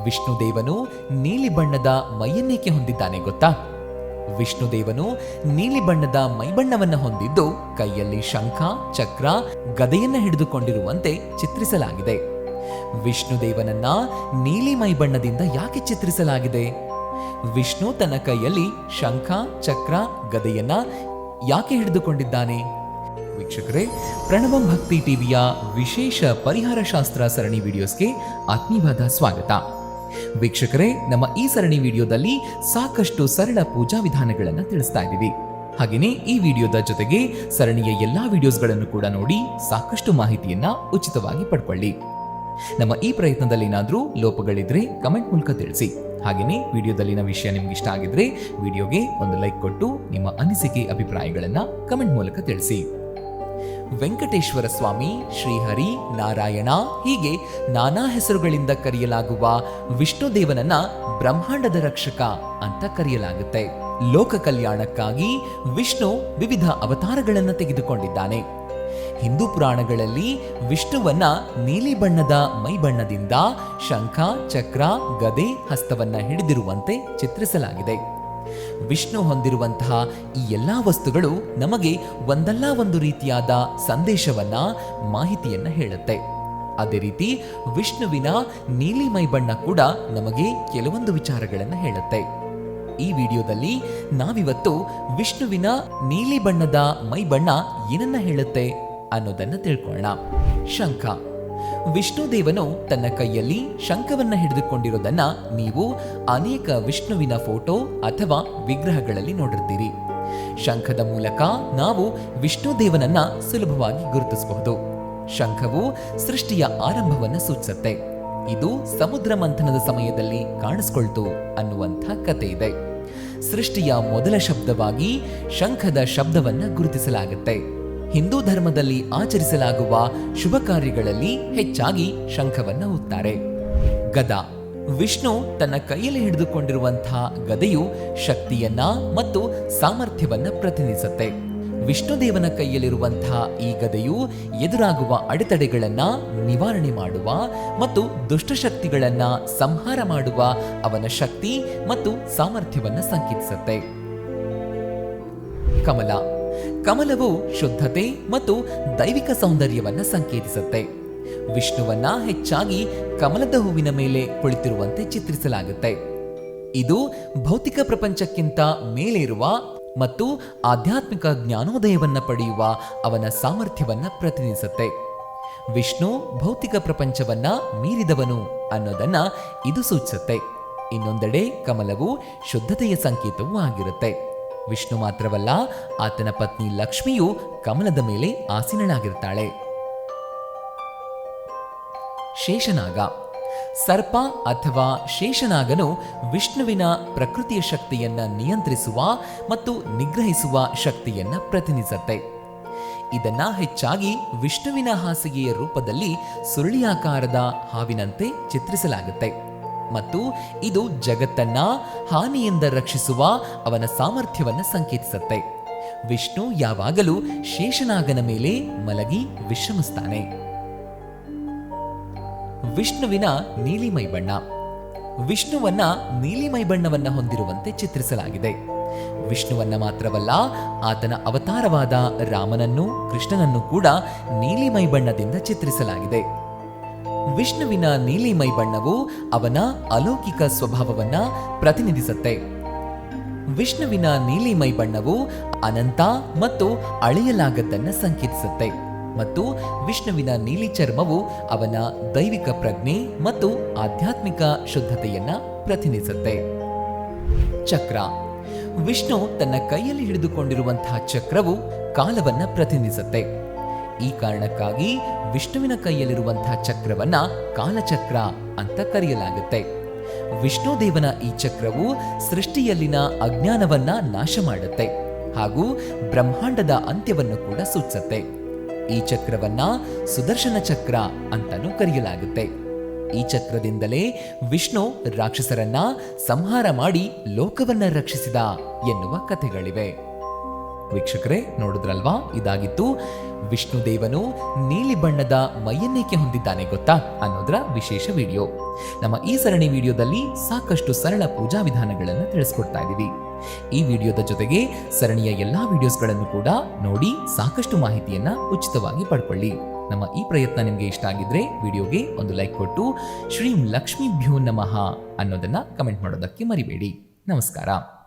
ವಿಷ್ಣುದೇವನು ನೀಲಿ ಬಣ್ಣದ ಮೈಯನ್ನೇಕೆ ಹೊಂದಿದ್ದಾನೆ ಗೊತ್ತಾ? ವಿಷ್ಣುದೇವನು ನೀಲಿ ಬಣ್ಣದ ಮೈಬಣ್ಣವನ್ನು ಹೊಂದಿದ್ದು ಕೈಯಲ್ಲಿ ಶಂಖ, ಚಕ್ರ, ಗದೆಯನ್ನ ಹಿಡಿದುಕೊಂಡಿರುವಂತೆ ಚಿತ್ರಿಸಲಾಗಿದೆ. ವಿಷ್ಣುದೇವನನ್ನ ನೀಲಿ ಮೈಬಣ್ಣದಿಂದ ಯಾಕೆ ಚಿತ್ರಿಸಲಾಗಿದೆ? ವಿಷ್ಣು ತನ್ನ ಕೈಯಲ್ಲಿ ಶಂಖ, ಚಕ್ರ, ಗದೆಯನ್ನ ಯಾಕೆ ಹಿಡಿದುಕೊಂಡಿದ್ದಾನೆ? ವೀಕ್ಷಕರೇ, ಪ್ರಣವಂ ಭಕ್ತಿ ಟಿವಿಯ ವಿಶೇಷ ಪರಿಹಾರ ಶಾಸ್ತ್ರ ಸರಣಿ ವಿಡಿಯೋಸ್ಗೆ ಆತ್ಮೀಯವಾದ ಸ್ವಾಗತ. ವೀಕ್ಷಕರೇ, ನಮ್ಮ ಈ ಸರಣಿ ವಿಡಿಯೋದಲ್ಲಿ ಸಾಕಷ್ಟು ಸರಳ ಪೂಜಾ ವಿಧಾನಗಳನ್ನು ತಿಳಿಸ್ತಾ ಇದ್ದೀವಿ. ಹಾಗೆಯೇ ಈ ವಿಡಿಯೋದ ಜೊತೆಗೆ ಸರಣಿಯ ಎಲ್ಲಾ ವಿಡಿಯೋಸ್ಗಳನ್ನು ಕೂಡ ನೋಡಿ ಸಾಕಷ್ಟು ಮಾಹಿತಿಯನ್ನ ಉಚಿತವಾಗಿ ಪಡ್ಕೊಳ್ಳಿ. ನಮ್ಮ ಈ ಪ್ರಯತ್ನದಲ್ಲಿ ಏನಾದರೂ ಲೋಪಗಳಿದ್ರೆ ಕಮೆಂಟ್ ಮೂಲಕ ತಿಳಿಸಿ. ಹಾಗೆಯೇ ವಿಡಿಯೋದಲ್ಲಿನ ವಿಷಯ ನಿಮ್ಗೆ ಇಷ್ಟ ಆಗಿದ್ರೆ ವಿಡಿಯೋಗೆ ಒಂದು ಲೈಕ್ ಕೊಟ್ಟು ನಿಮ್ಮ ಅನಿಸಿಕೆ ಅಭಿಪ್ರಾಯಗಳನ್ನ ಕಮೆಂಟ್ ಮೂಲಕ ತಿಳಿಸಿ. ವೆಂಕಟೇಶ್ವರ ಸ್ವಾಮಿ, ಶ್ರೀಹರಿ, ನಾರಾಯಣ ಹೀಗೆ ನಾನಾ ಹೆಸರುಗಳಿಂದ ಕರೆಯಲಾಗುವ ವಿಷ್ಣುದೇವನನ್ನ ಬ್ರಹ್ಮಾಂಡದ ರಕ್ಷಕ ಅಂತ ಕರೆಯಲಾಗುತ್ತೆ. ಲೋಕ ಕಲ್ಯಾಣಕ್ಕಾಗಿ ವಿಷ್ಣು ವಿವಿಧ ಅವತಾರಗಳನ್ನು ತೆಗೆದುಕೊಂಡಿದ್ದಾನೆ. ಹಿಂದೂ ಪುರಾಣಗಳಲ್ಲಿ ವಿಷ್ಣುವನ್ನ ನೀಲಿ ಬಣ್ಣದ ಮೈಬಣ್ಣದಿಂದ ಶಂಖ, ಚಕ್ರ, ಗದೆ, ಹಸ್ತವನ್ನ ಹಿಡಿದಿರುವಂತೆ ಚಿತ್ರಿಸಲಾಗಿದೆ. ವಿಷ್ಣು ಹೊಂದಿರುವಂತಹ ಈ ಎಲ್ಲಾ ವಸ್ತುಗಳು ನಮಗೆ ಒಂದಲ್ಲ ಒಂದು ರೀತಿಯಾದ ಸಂದೇಶವನ್ನ, ಮಾಹಿತಿಯನ್ನ ಹೇಳುತ್ತೆ. ಅದೇ ರೀತಿ ವಿಷ್ಣುವಿನ ನೀಲಿ ಮೈಬಣ್ಣ ಕೂಡ ನಮಗೆ ಕೆಲವೊಂದು ವಿಚಾರಗಳನ್ನ ಹೇಳುತ್ತೆ. ಈ ವಿಡಿಯೋದಲ್ಲಿ ನಾವಿವತ್ತು ವಿಷ್ಣುವಿನ ನೀಲಿ ಬಣ್ಣದ ಮೈಬಣ್ಣ ಏನನ್ನ ಹೇಳುತ್ತೆ ಅನ್ನೋದನ್ನ ತಿಳ್ಕೊಳ್ಳೋಣ. ಶಂಖ. ವಿಷ್ಣುದೇವನು ತನ್ನ ಕೈಯಲ್ಲಿ ಶಂಖವನ್ನ ಹಿಡಿದುಕೊಂಡಿರೋದನ್ನ ನೀವು ಅನೇಕ ವಿಷ್ಣುವಿನ ಫೋಟೋ ಅಥವಾ ವಿಗ್ರಹಗಳಲ್ಲಿ ನೋಡಿರ್ತೀರಿ. ಶಂಖದ ಮೂಲಕ ನಾವು ವಿಷ್ಣುದೇವನನ್ನ ಸುಲಭವಾಗಿ ಗುರುತಿಸಬಹುದು. ಶಂಖವು ಸೃಷ್ಟಿಯ ಆರಂಭವನ್ನ ಸೂಚಿಸುತ್ತೆ. ಇದು ಸಮುದ್ರ ಮಂಥನದ ಸಮಯದಲ್ಲಿ ಕಾಣಿಸ್ಕೊಳ್ತು ಅನ್ನುವಂಥ ಕತೆ ಇದೆ. ಸೃಷ್ಟಿಯ ಮೊದಲ ಶಬ್ದವಾಗಿ ಶಂಖದ ಶಬ್ದವನ್ನ ಗುರುತಿಸಲಾಗುತ್ತೆ. ಹಿಂದೂ ಧರ್ಮದಲ್ಲಿ ಆಚರಿಸಲಾಗುವ ಶುಭ ಕಾರ್ಯಗಳಲ್ಲಿ ಹೆಚ್ಚಾಗಿ ಶಂಖವನ್ನ ಊದ್ತಾರೆ. ಗದ. ವಿಷ್ಣು ತನ್ನ ಕೈಯಲ್ಲಿ ಹಿಡಿದುಕೊಂಡಿರುವಂತಹ ಗದೆಯು ಶಕ್ತಿಯನ್ನ ಮತ್ತು ಸಾಮರ್ಥ್ಯವನ್ನ ಪ್ರತಿನಿಧಿಸುತ್ತೆ. ವಿಷ್ಣುದೇವನ ಕೈಯಲ್ಲಿರುವಂತಹ ಈ ಗದೆಯು ಎದುರಾಗುವ ಅಡೆತಡೆಗಳನ್ನ ನಿವಾರಣೆ ಮಾಡುವ ಮತ್ತು ದುಷ್ಟಶಕ್ತಿಗಳನ್ನ ಸಂಹಾರ ಮಾಡುವ ಅವನ ಶಕ್ತಿ ಮತ್ತು ಸಾಮರ್ಥ್ಯವನ್ನ ಸಂಕೇತಿಸುತ್ತೆ. ಕಮಲ. ಕಮಲವು ಶುದ್ಧತೆ ಮತ್ತು ದೈವಿಕ ಸೌಂದರ್ಯವನ್ನ ಸಂಕೇತಿಸುತ್ತೆ. ವಿಷ್ಣುವನ್ನ ಹೆಚ್ಚಾಗಿ ಕಮಲದ ಹೂವಿನ ಮೇಲೆ ಕುಳಿತಿರುವಂತೆ ಚಿತ್ರಿಸಲಾಗುತ್ತೆ. ಇದು ಭೌತಿಕ ಪ್ರಪಂಚಕ್ಕಿಂತ ಮೇಲಿರುವ ಮತ್ತು ಆಧ್ಯಾತ್ಮಿಕ ಜ್ಞಾನೋದಯವನ್ನ ಪಡೆಯುವ ಅವನ ಸಾಮರ್ಥ್ಯವನ್ನ ಪ್ರತಿನಿಧಿಸುತ್ತೆ. ವಿಷ್ಣು ಭೌತಿಕ ಪ್ರಪಂಚವನ್ನ ಮೀರಿದವನು ಅನ್ನೋದನ್ನ ಇದು ಸೂಚಿಸುತ್ತೆ. ಇನ್ನೊಂದೆಡೆ ಕಮಲವು ಶುದ್ಧತೆಯ ಸಂಕೇತವೂ ಆಗಿರುತ್ತೆ. ವಿಷ್ಣು ಮಾತ್ರವಲ್ಲ, ಆತನ ಪತ್ನಿ ಲಕ್ಷ್ಮಿಯು ಕಮಲದ ಮೇಲೆ ಆಸೀನಳಾಗಿರ್ತಾಳೆ. ಶೇಷನಾಗ. ಸರ್ಪ ಅಥವಾ ಶೇಷನಾಗನು ವಿಷ್ಣುವಿನ ಪ್ರಕೃತಿಯ ಶಕ್ತಿಯನ್ನ ನಿಯಂತ್ರಿಸುವ ಮತ್ತು ನಿಗ್ರಹಿಸುವ ಶಕ್ತಿಯನ್ನ ಪ್ರತಿನಿಧಿಸುತ್ತೆ. ಇದನ್ನ ಹೆಚ್ಚಾಗಿ ವಿಷ್ಣುವಿನ ಹಾಸಿಗೆಯ ರೂಪದಲ್ಲಿ ಸುರುಳಿಯಾಕಾರದ ಹಾವಿನಂತೆ ಚಿತ್ರಿಸಲಾಗುತ್ತೆ ಮತ್ತು ಇದು ಜಗತ್ತನ್ನ ಹಾನಿಯಿಂದ ರಕ್ಷಿಸುವ ಅವನ ಸಾಮರ್ಥ್ಯವನ್ನ ಸಂಕೇತಿಸುತ್ತೆ. ವಿಷ್ಣು ಯಾವಾಗಲೂ ಶೇಷನಾಗನ ಮೇಲೆ ಮಲಗಿ ವಿಶ್ರಮಿಸ್ತಾನೆ. ವಿಷ್ಣುವಿನ ನೀಲಿ ಮೈಬಣ್ಣ. ವಿಷ್ಣುವನ್ನ ನೀಲಿ ಮೈಬಣ್ಣವನ್ನ ಹೊಂದಿರುವಂತೆ ಚಿತ್ರಿಸಲಾಗಿದೆ. ವಿಷ್ಣುವನ್ನ ಮಾತ್ರವಲ್ಲ, ಆತನ ಅವತಾರವಾದ ರಾಮನನ್ನು, ಕೃಷ್ಣನನ್ನು ಕೂಡ ನೀಲಿ ಮೈಬಣ್ಣದಿಂದ ಚಿತ್ರಿಸಲಾಗಿದೆ. ವಿಷ್ಣುವಿನ ನೀಲಿ ಮೈಬಣ್ಣವು ಅವನ ಅಲೌಕಿಕ ಸ್ವಭಾವವನ್ನ ಪ್ರತಿನಿಧಿಸುತ್ತೆ. ವಿಷ್ಣುವಿನ ನೀಲಿ ಮೈಬಣ್ಣವು ಅನಂತ ಮತ್ತು ಅಳೆಯಲಾಗದ್ದನ್ನ ಸಂಕೇತಿಸುತ್ತೆ ಮತ್ತು ವಿಷ್ಣುವಿನ ನೀಲಿ ಚರ್ಮವು ಅವನ ದೈವಿಕ ಪ್ರಜ್ಞೆ ಮತ್ತು ಆಧ್ಯಾತ್ಮಿಕ ಶುದ್ಧತೆಯನ್ನ ಪ್ರತಿನಿಧಿಸುತ್ತೆ. ಚಕ್ರ. ವಿಷ್ಣು ತನ್ನ ಕೈಯಲ್ಲಿ ಹಿಡಿದುಕೊಂಡಿರುವಂತಹ ಚಕ್ರವು ಕಾಲವನ್ನ ಪ್ರತಿನಿಧಿಸುತ್ತೆ. ಈ ಕಾರಣಕ್ಕಾಗಿ ವಿಷ್ಣುವಿನ ಕೈಯಲ್ಲಿರುವಂತಹ ಚಕ್ರವನ್ನ ಕಾಲಚಕ್ರ ಅಂತ ಕರೆಯಲಾಗುತ್ತೆ. ವಿಷ್ಣುದೇವನ ಈ ಚಕ್ರವು ಸೃಷ್ಟಿಯಲ್ಲಿನ ಅಜ್ಞಾನವನ್ನ ನಾಶ ಮಾಡುತ್ತೆ ಹಾಗೂ ಬ್ರಹ್ಮಾಂಡದ ಅಂತ್ಯವನ್ನು ಕೂಡ ಸೂಚಿಸುತ್ತೆ. ಈ ಚಕ್ರವನ್ನ ಸುದರ್ಶನ ಚಕ್ರ ಅಂತಾನೂ ಕರೆಯಲಾಗುತ್ತೆ. ಈ ಚಕ್ರದಿಂದಲೇ ವಿಷ್ಣು ರಾಕ್ಷಸರನ್ನ ಸಂಹಾರ ಮಾಡಿ ಲೋಕವನ್ನ ರಕ್ಷಿಸಿದ ಎನ್ನುವ ಕಥೆಗಳಿವೆ. ವೀಕ್ಷಕರೇ, ನೋಡಿದ್ರಲ್ವಾ, ಇದಾಗಿತ್ತು ವಿಷ್ಣು ದೇವನು ನೀಲಿ ಬಣ್ಣದ ಮೈಯನ್ನೇಕೆ ಹೊಂದಿದ್ದಾನೆ ಗೊತ್ತಾ ಅನ್ನೋದರ ವಿಶೇಷ ವಿಡಿಯೋ. ನಮ್ಮ ಈ ಸರಣಿ ವಿಡಿಯೋದಲ್ಲಿ ಸಾಕಷ್ಟು ಸರಳ ಪೂಜಾ ವಿಧಾನಗಳನ್ನು ತಿಳಿಸ್ಕೊಡ್ತಾ ಇದ್ದೀವಿ. ಈ ವಿಡಿಯೋದ ಜೊತೆಗೆ ಸರಣಿಯ ಎಲ್ಲಾ ವಿಡಿಯೋಸ್ಗಳನ್ನು ಕೂಡ ನೋಡಿ ಸಾಕಷ್ಟು ಮಾಹಿತಿಯನ್ನ ಉಚಿತವಾಗಿ ಪಡ್ಕೊಳ್ಳಿ. ನಮ್ಮ ಈ ಪ್ರಯತ್ನ ನಿಮಗೆ ಇಷ್ಟ ಆಗಿದ್ರೆ ವಿಡಿಯೋಗೆ ಒಂದು ಲೈಕ್ ಕೊಟ್ಟು ಶ್ರೀಂ ಲಕ್ಷ್ಮೀಭ್ಯೋ ನಮಃ ಅನ್ನೋದನ್ನ ಕಮೆಂಟ್ ಮಾಡೋದಕ್ಕೆ ಮರಿಬೇಡಿ. ನಮಸ್ಕಾರ.